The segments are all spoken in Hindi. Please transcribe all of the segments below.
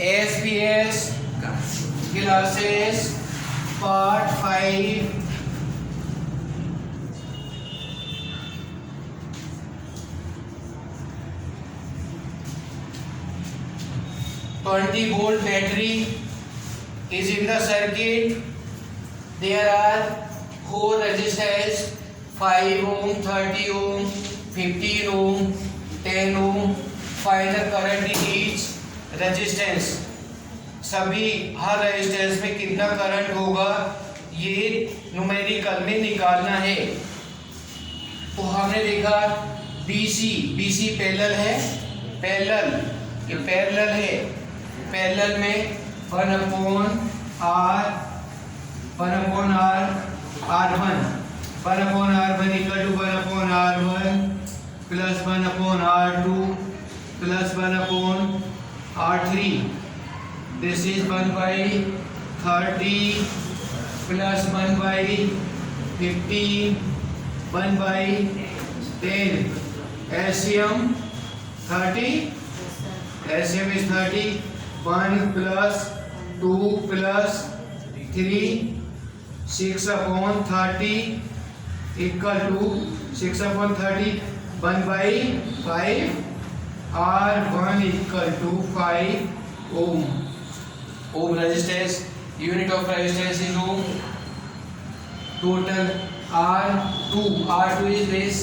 SPS classes part 5 20-volt battery is in the circuit. There are 4 resistors 5 ohm, 30 ohm, 15 ohm, 10 ohm. Final current in each resistance. सभी हर रेजिस्टेंस में कितना करंट होगा ये न्यूमेरिकल में निकालना है। तो हमने देखा BC पैरेलल है, ये पैरेलल है। पैरेलल में 1/R equal to 1/R1 plus 1/R2 plus 1/R3। This is 1/30 plus 1/15 1/10। LCM 30, LCM is 30। 1 plus 2 plus 3 6/30 equal to 6/30 1/5। R1 equal to 5 ohm। Ohm resistance, unit of resistance is ohm। Total R2 is this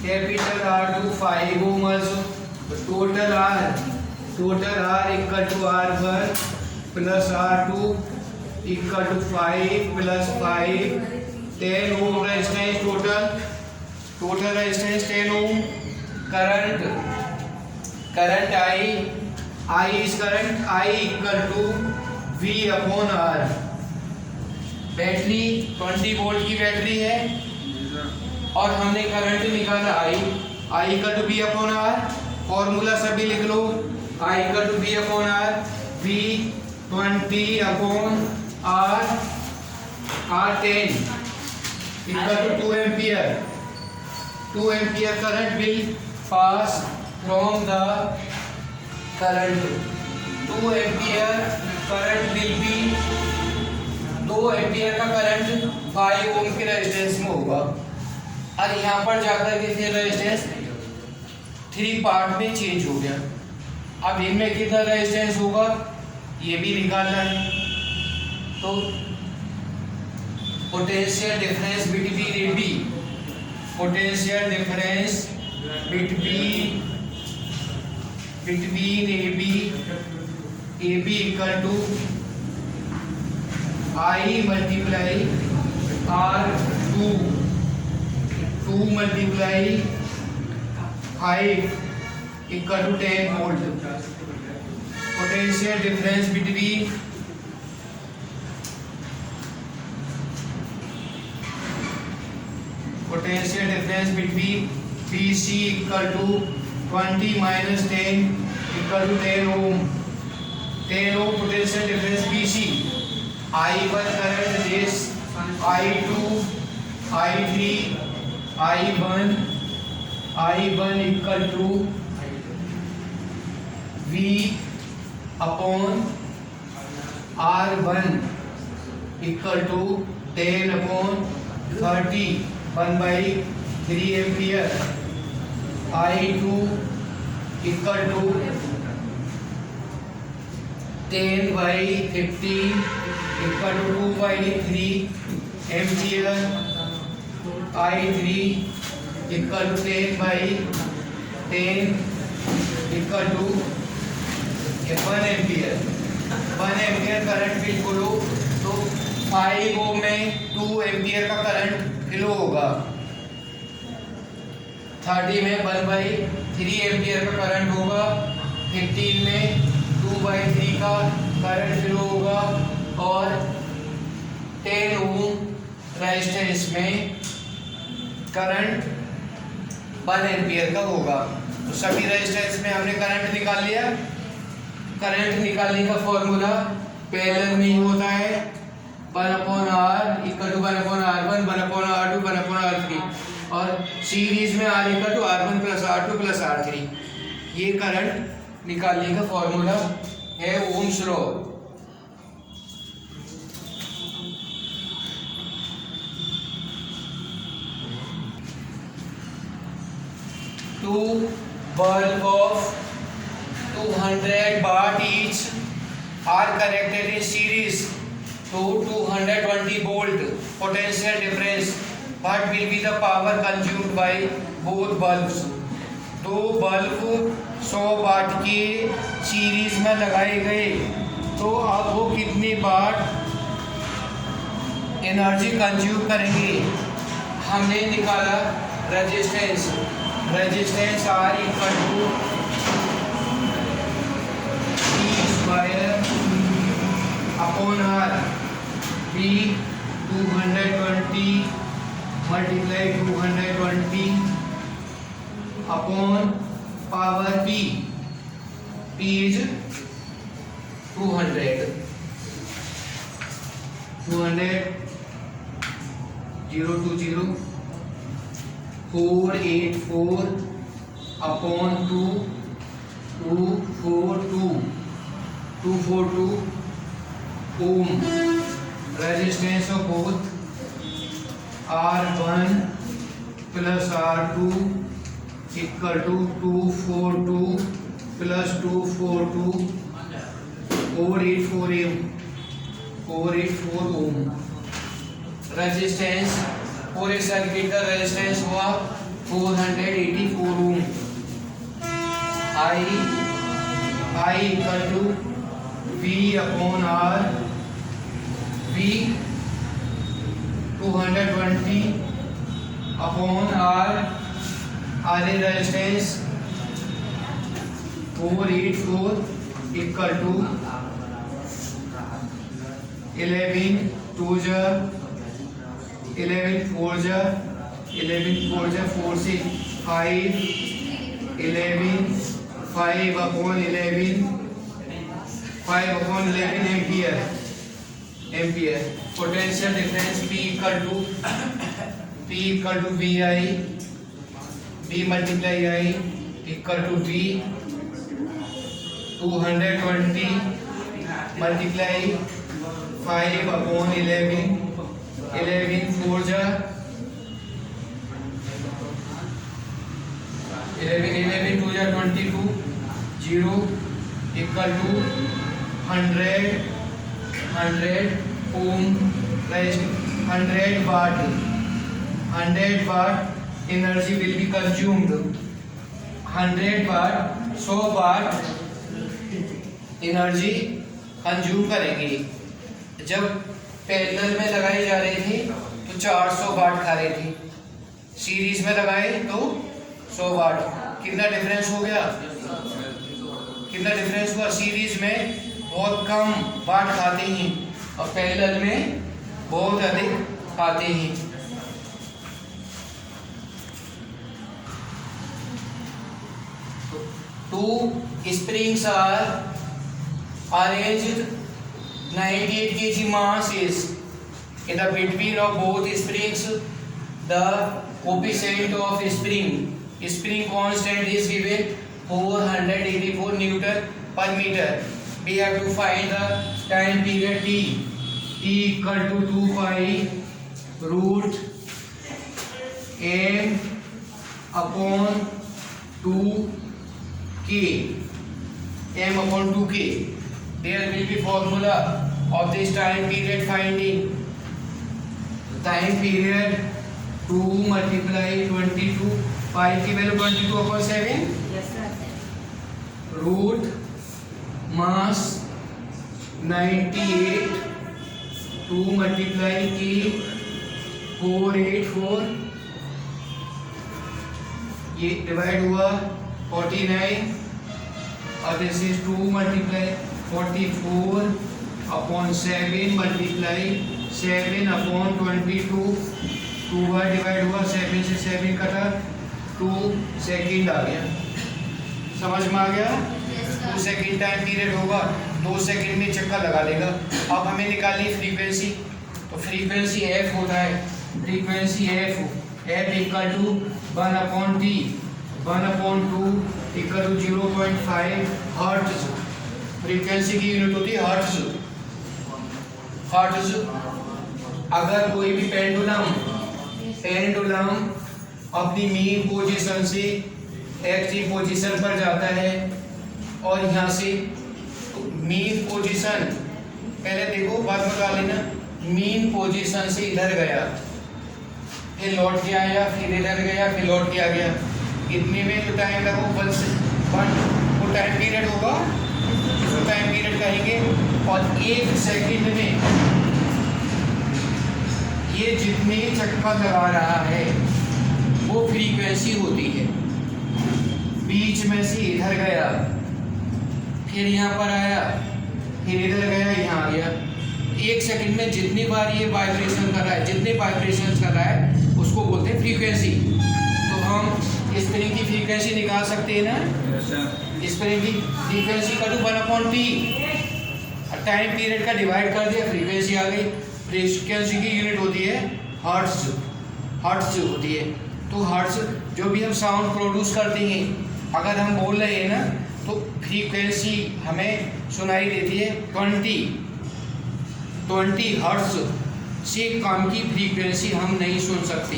capital R2 5 ohm also। Total R equal to R1 plus R2 equal to 5 plus 5 10 ohm resistance total resistance 10 ohm। current I is current I equal to V/R। Battery 20 volt की बैटरी है और हमने करंट निकाला I equal to V/R। Formula सभी लिख लो। I equal to V/R, V 20/R 10 equal to 2 ampere। 2 ampere current will pass from the current। 2 ampere current will be 2 ampere का करंट 5 ओम के रेजिस्टेंस में होगा और यहाँ पर जाकर के फिर रेजिस्टेंस 3 पार्ट में चेंज हो गया। अब इनमें कितना रेजिस्टेंस होगा ये भी निकालना है। तो potential difference between AB equal to I multiply R2 multiply 5 equal to 10 volt। Potential difference between BC equal to 20 minus 10 equal to 10 ohm। 10 ohm potential difference BC। I1 current this I2 I3 I1 equal to V/R1 equal to 10/30 1/3 ampere। I2 equal to 10/15 equal to 2/3 ampere। I3 equal to 10/10 equal to 1 ampere। 1 ampere current fill करो तो 5 ओम में 2 एम्पियर का करंट फ्लो होगा। 30 में 1/3 एम्पियर का करंट होगा। 15 में 2/3 का करंट फ्लो होगा और 10 ओम रेजिस्टेंस में करंट 1 एम्पियर का होगा। तो सभी रेजिस्टेंस में हमने करंट निकाल लिया। करंट निकालने का फॉर्मूला पैरेलल में ही होता है 1/R equal to 1/R1 1/R2 1/R3 और सीरीज में R equal to R1 plus R2 plus R3। ये करंट निकालने का फॉर्मूला है Ohm's law. Two bulb of 200 watt each are connected in series to 220 volt potential difference. What will be the power consumed by both bulbs? दो बल्ब 100 वाट के सीरीज में लगाए गए तो अब वो कितने वाट एनर्जी कंज्यूम करेंगे। हमने निकाला resistance R equal to upon R B 220 multiply 220 upon power P is 200 0 to 0 484 upon 242 ohm. Resistance of both R1 plus R2 equal to 242 plus 242 484 ohm. Resistance पूरे सर्किट का रेजिस्टेंस हुआ 484 ohm. I equal to V upon R, V 220 upon R resistance 484 equal to 11 2 11 4 4 से 5 11 5 upon 11 ampere. Potential difference P equal to V multiply I equal to V 220 multiply 5 upon 11 4 11 2 22 0 equal to 100 ohm. 100 watt energy will be consumed. 100 watt energy consume करेंगे। जब पैरेलल में लगाई जा रही थी तो 400 वाट खा रही थी, सीरीज में लगाए तो 100 वाट। कितना डिफरेंस हो गया? कितना डिफरेंस हुआ? सीरीज में बहुत कम वाट खाते हैं और पैरेलल में बहुत अधिक खाते हैं। Two springs are arranged 98 kg mass is in the between of both springs. The coefficient of spring constant is given 484 Newton per meter. We have to find the time period T equal to 2 pi root m upon 2k, m upon 2k. There will be formula of this time period finding. Time period 2 multiply 22, pi की value 22 upon 7, root mass 98, 2 multiply की 484, ये डिवाइड हुआ 49 और this is 2 multiply 44 upon 7 multiply 7 upon 22, 2 bar divide हुआ 7 से 7 कटा 2 सेकेंड आ गया। समझ में आ गया? 2 सेकेंड टाइम पीरियड होगा, 2 सेकेंड में चक्कर लगा देगा। अब हमें निकालनी फ्रीक्वेंसी, तो फ्रीक्वेंसी f होता है। Frequency f equal to 1 upon t 1/2 equal to 0.5 hertz. Frequency की यूनिट होती है हर्ट्ज। हर्ट्ज। अगर कोई भी पेंडुलम अपनी मीन पोजीशन से एक्टिव पोजीशन पर जाता है और यहाँ से मीन पोजीशन, पहले देखो बाद में डाल लेना, मीन पोजीशन से इधर गया, फिर लौट के आया, फिर इधर गया, फिर लौट के आ गया, इतने में जो टाइम लगा वो टाइम पीरियड होगा, इसको टाइम पीरियड कहेंगे। और 1 सेकंड में ये जितने चक्कर लगा रहा है वो फ्रीक्वेंसी होती है। बीच में से इधर गया, फिर यहाँ पर आया, फिर इधर गया, यहाँ आ गया। 1 सेकंड में जितनी बार ये वाइब्रेशन कर रहा है, जितने वाइब्रेशन कर रहा है उसको बोलते हैं फ्रीक्वेंसी। तो हम स्प्रिंग की फ्रीक्वेंसी निकाल सकते हैं ना, स्प्रिंग की फ्रीक्वेंसी का 1/T, टाइम पीरियड का डिवाइड कर दिया, फ्रीक्वेंसी आ गई। फ्रीक्वेंसी की यूनिट होती है हर्ट्ज। हर्ट्ज होती है। तो हर्ट्ज जो भी हम साउंड प्रोड्यूस करते हैं, अगर हम बोल रहे हैं ना, तो फ्रीक्वेंसी हमें सुनाई देती है 20 हर्ट्ज से कम की फ्रीक्वेंसी हम नहीं सुन सकते।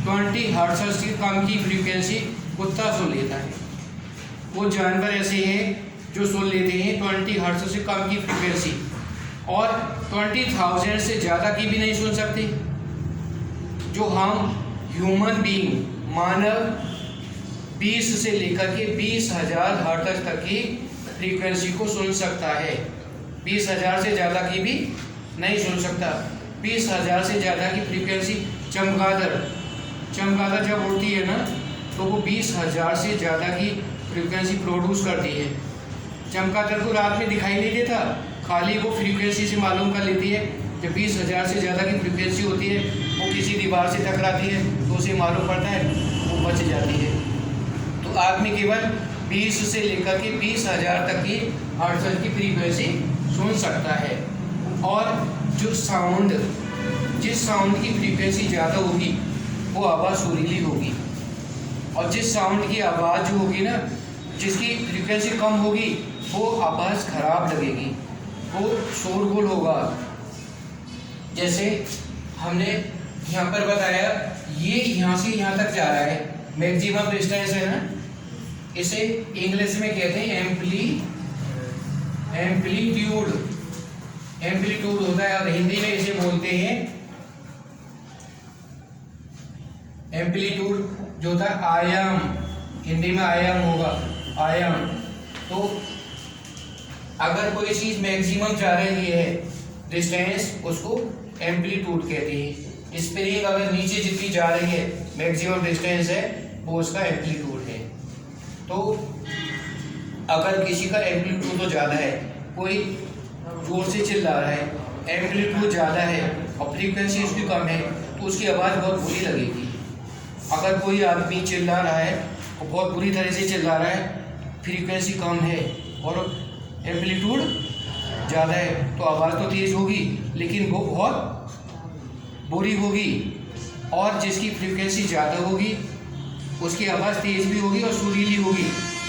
20 हर्ट्ज से कम की फ्रीक्वेंसी कुत्ता सुन लेता है। वो जानवर ऐसे हैं जो सुन लेते हैं 20 हर्ट्ज से कम की फ्रीक्वेंसी, और 20,000 से ज़्यादा की भी नहीं सुन सकते। जो हम ह्यूमन बीइंग मानव 20 से लेकर के 20,000 हर्ट्ज तक की फ्रीक्वेंसी को सुन सकता है। 20,000 से ज़्यादा की भी नहीं सुन सकता। 20,000 से ज़्यादा की फ्रीक्वेंसी चमगादड़ जब उड़ती है ना, तो वो 20,000 से ज़्यादा की फ्रीक्वेंसी प्रोड्यूस करती है। चमगादड़ को रात में दिखाई नहीं देता, खाली वो फ्रीक्वेंसी से मालूम कर लेती है। जब 20,000 से ज़्यादा की फ्रीक्वेंसी होती है, वो किसी दीवार से टकराती है तो उसे मालूम पड़ता है, वो बच जाती है। तो आदमी केवल 20 से लेकर के 20,000 तक की हर्ट्ज की फ्रीक्वेंसी सुन सकता है। और जिस साउंड की फ्रीक्वेंसी ज़्यादा होगी वो आवाज़ सुरीली होगी, और जिस साउंड की आवाज़ जो होगी ना, जिसकी फ्रीक्वेंसी कम होगी, वो आवाज़ खराब लगेगी, वो शोरगुल होगा। जैसे हमने यहाँ पर बताया, ये यहाँ से यहाँ तक जा रहा है, मैक्सिमम डिस्टेंस है ना, इसे इंग्लिश में कहते हैं एम्पलीट्यूड होता है, और हिंदी में इसे बोलते हैं एम्पलीट्यूड, जो होता है आयाम। हिंदी में आयाम होगा, आयाम। तो अगर कोई चीज़ मैक्सिमम जा रही है डिस्टेंस, उसको एम्पलीट्यूड कहते हैं। स्प्रिंग अगर नीचे जितनी जा रही है, मैक्सिमम डिस्टेंस है, वो उसका एम्पलीट्यूड है। तो अगर किसी का एम्पलीट्यूड तो ज़्यादा है, कोई जोर से चिल्ला रहा है, एम्पलीट्यूड ज़्यादा है और फ्रीक्वेंसी उसकी कम है, तो उसकी आवाज़ बहुत बुरी लगेगी। अगर कोई आदमी चिल्ला रहा है और बहुत बुरी तरह से चिल्ला रहा है, फ्रीक्वेंसी कम है और एम्पलीट्यूड ज़्यादा है, तो आवाज़ तो तेज़ होगी लेकिन वो बहुत बुरी होगी। और जिसकी फ्रीक्वेंसी ज़्यादा होगी उसकी आवाज़ तेज़ भी होगी और सुरीली होगी।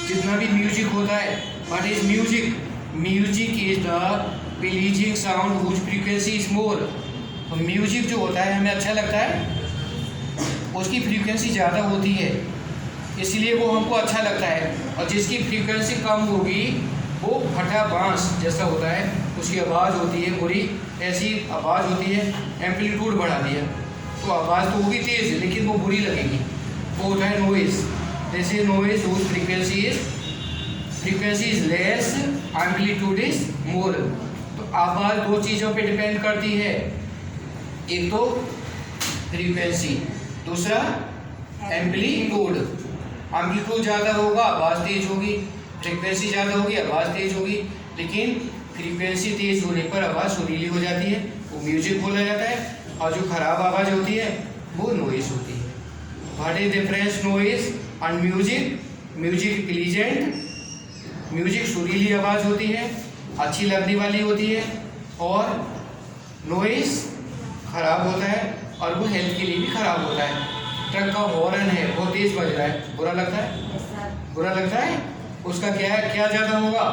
जितना भी म्यूजिक होता है, what is music? Music is the pleasing sound whose frequency is more. तो म्यूजिक जो होता है हमें अच्छा लगता है, उसकी फ्रीक्वेंसी ज़्यादा होती है, इसलिए वो हमको अच्छा लगता है। और जिसकी फ्रीक्वेंसी कम होगी वो फटा बांस जैसा होता है, उसकी आवाज़ होती है बुरी, ऐसी आवाज़ होती है। एम्पलीट्यूड बढ़ा दिया तो आवाज़ तो होगी तेज़ लेकिन वो बुरी लगेगी, वो होता है नॉइज़। जैसे noise whose frequency is less, amplitude is more. तो आवाज़ दो चीज़ों पे डिपेंड करती है, एक तो फ्रीक्वेंसी, दूसरा एम्पलीट्यूड। एम्पलीट्यूड ज़्यादा होगा आवाज़ तेज़ होगी, फ्रीक्वेंसी ज़्यादा होगी आवाज़ तेज़ होगी, लेकिन फ्रीक्वेंसी तेज़ होने पर आवाज़ सुरीली हो जाती है, वो म्यूजिक बोला जाता है। और जो खराब आवाज़ होती है वो नॉइज़ होती है। What is difference noise and music? Music pleasant, music सुरीली आवाज़ होती है, अच्छी लगने वाली होती है, और नॉइज़ खराब होता है और वो हेल्थ के लिए भी खराब होता है। ट्रक का हॉर्न है, बहुत तेज़ बज रहा है, बुरा लगता है? बुरा लगता है। उसका क्या ज़्यादा होगा?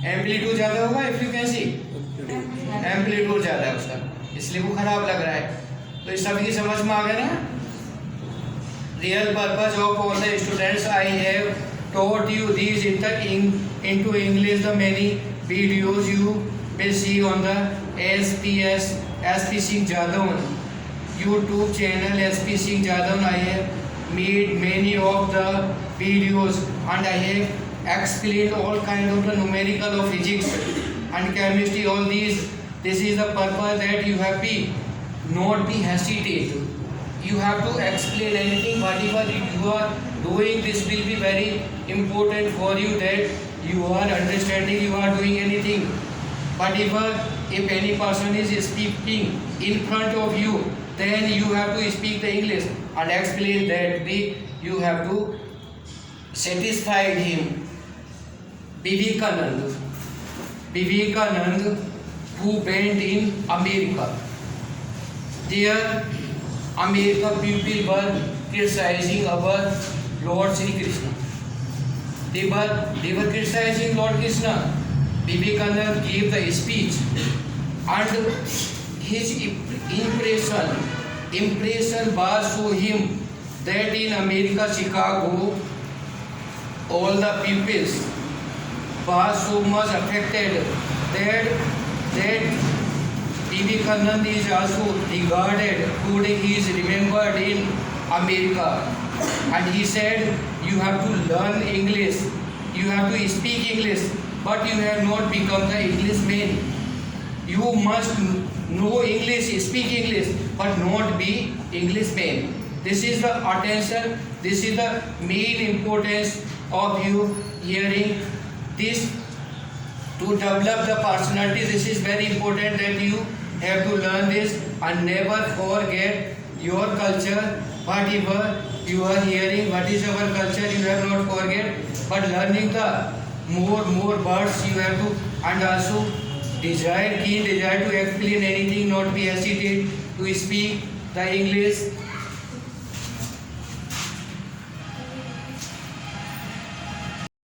एम्पलीट्यूड ज़्यादा होगा या फ्रीक्वेंसी? एम्पलीट्यूड ज़्यादा है उसका, इसलिए वो खराब लग रहा है। तो इस सभी की समझ में आ गया ना। Real purpose of all the students I have taught you these into English the many videos you will see on the SP Singh Jadhavan YouTube channel. SP Singh Jadhavan, I have made many of the videos and I have explained all kind of the numerical of physics and chemistry, all these. This is the purpose that you have to not be hesitate. You have to explain anything whatever you are doing. This will be very important for you that you are understanding, you are doing anything. Whatever, if any person is speaking in front of you, then you have to speak the English and explain that way. You have to satisfy him. Vivekanand, who went in America, there America people were criticizing our Lord Sri Krishna. They were criticizing Lord Krishna. Vivekananda gave the speech, and his impression was to him that in America, Chicago, all the peoples was so much affected that Vivekananda is also regarded, today he is remembered in America. And he said, you have to learn English, you have to speak English, but you have not become the Englishman. You must know English, speak English, but not be Englishman. This is the attention, this is the main importance of you hearing this. To develop the personality, this is very important that you have to learn this and never forget your culture. Whatever you are hearing, what is our culture, you have not forget, but learning the more words you have to, and also keen desire to explain anything, not be hesitate to speak the English.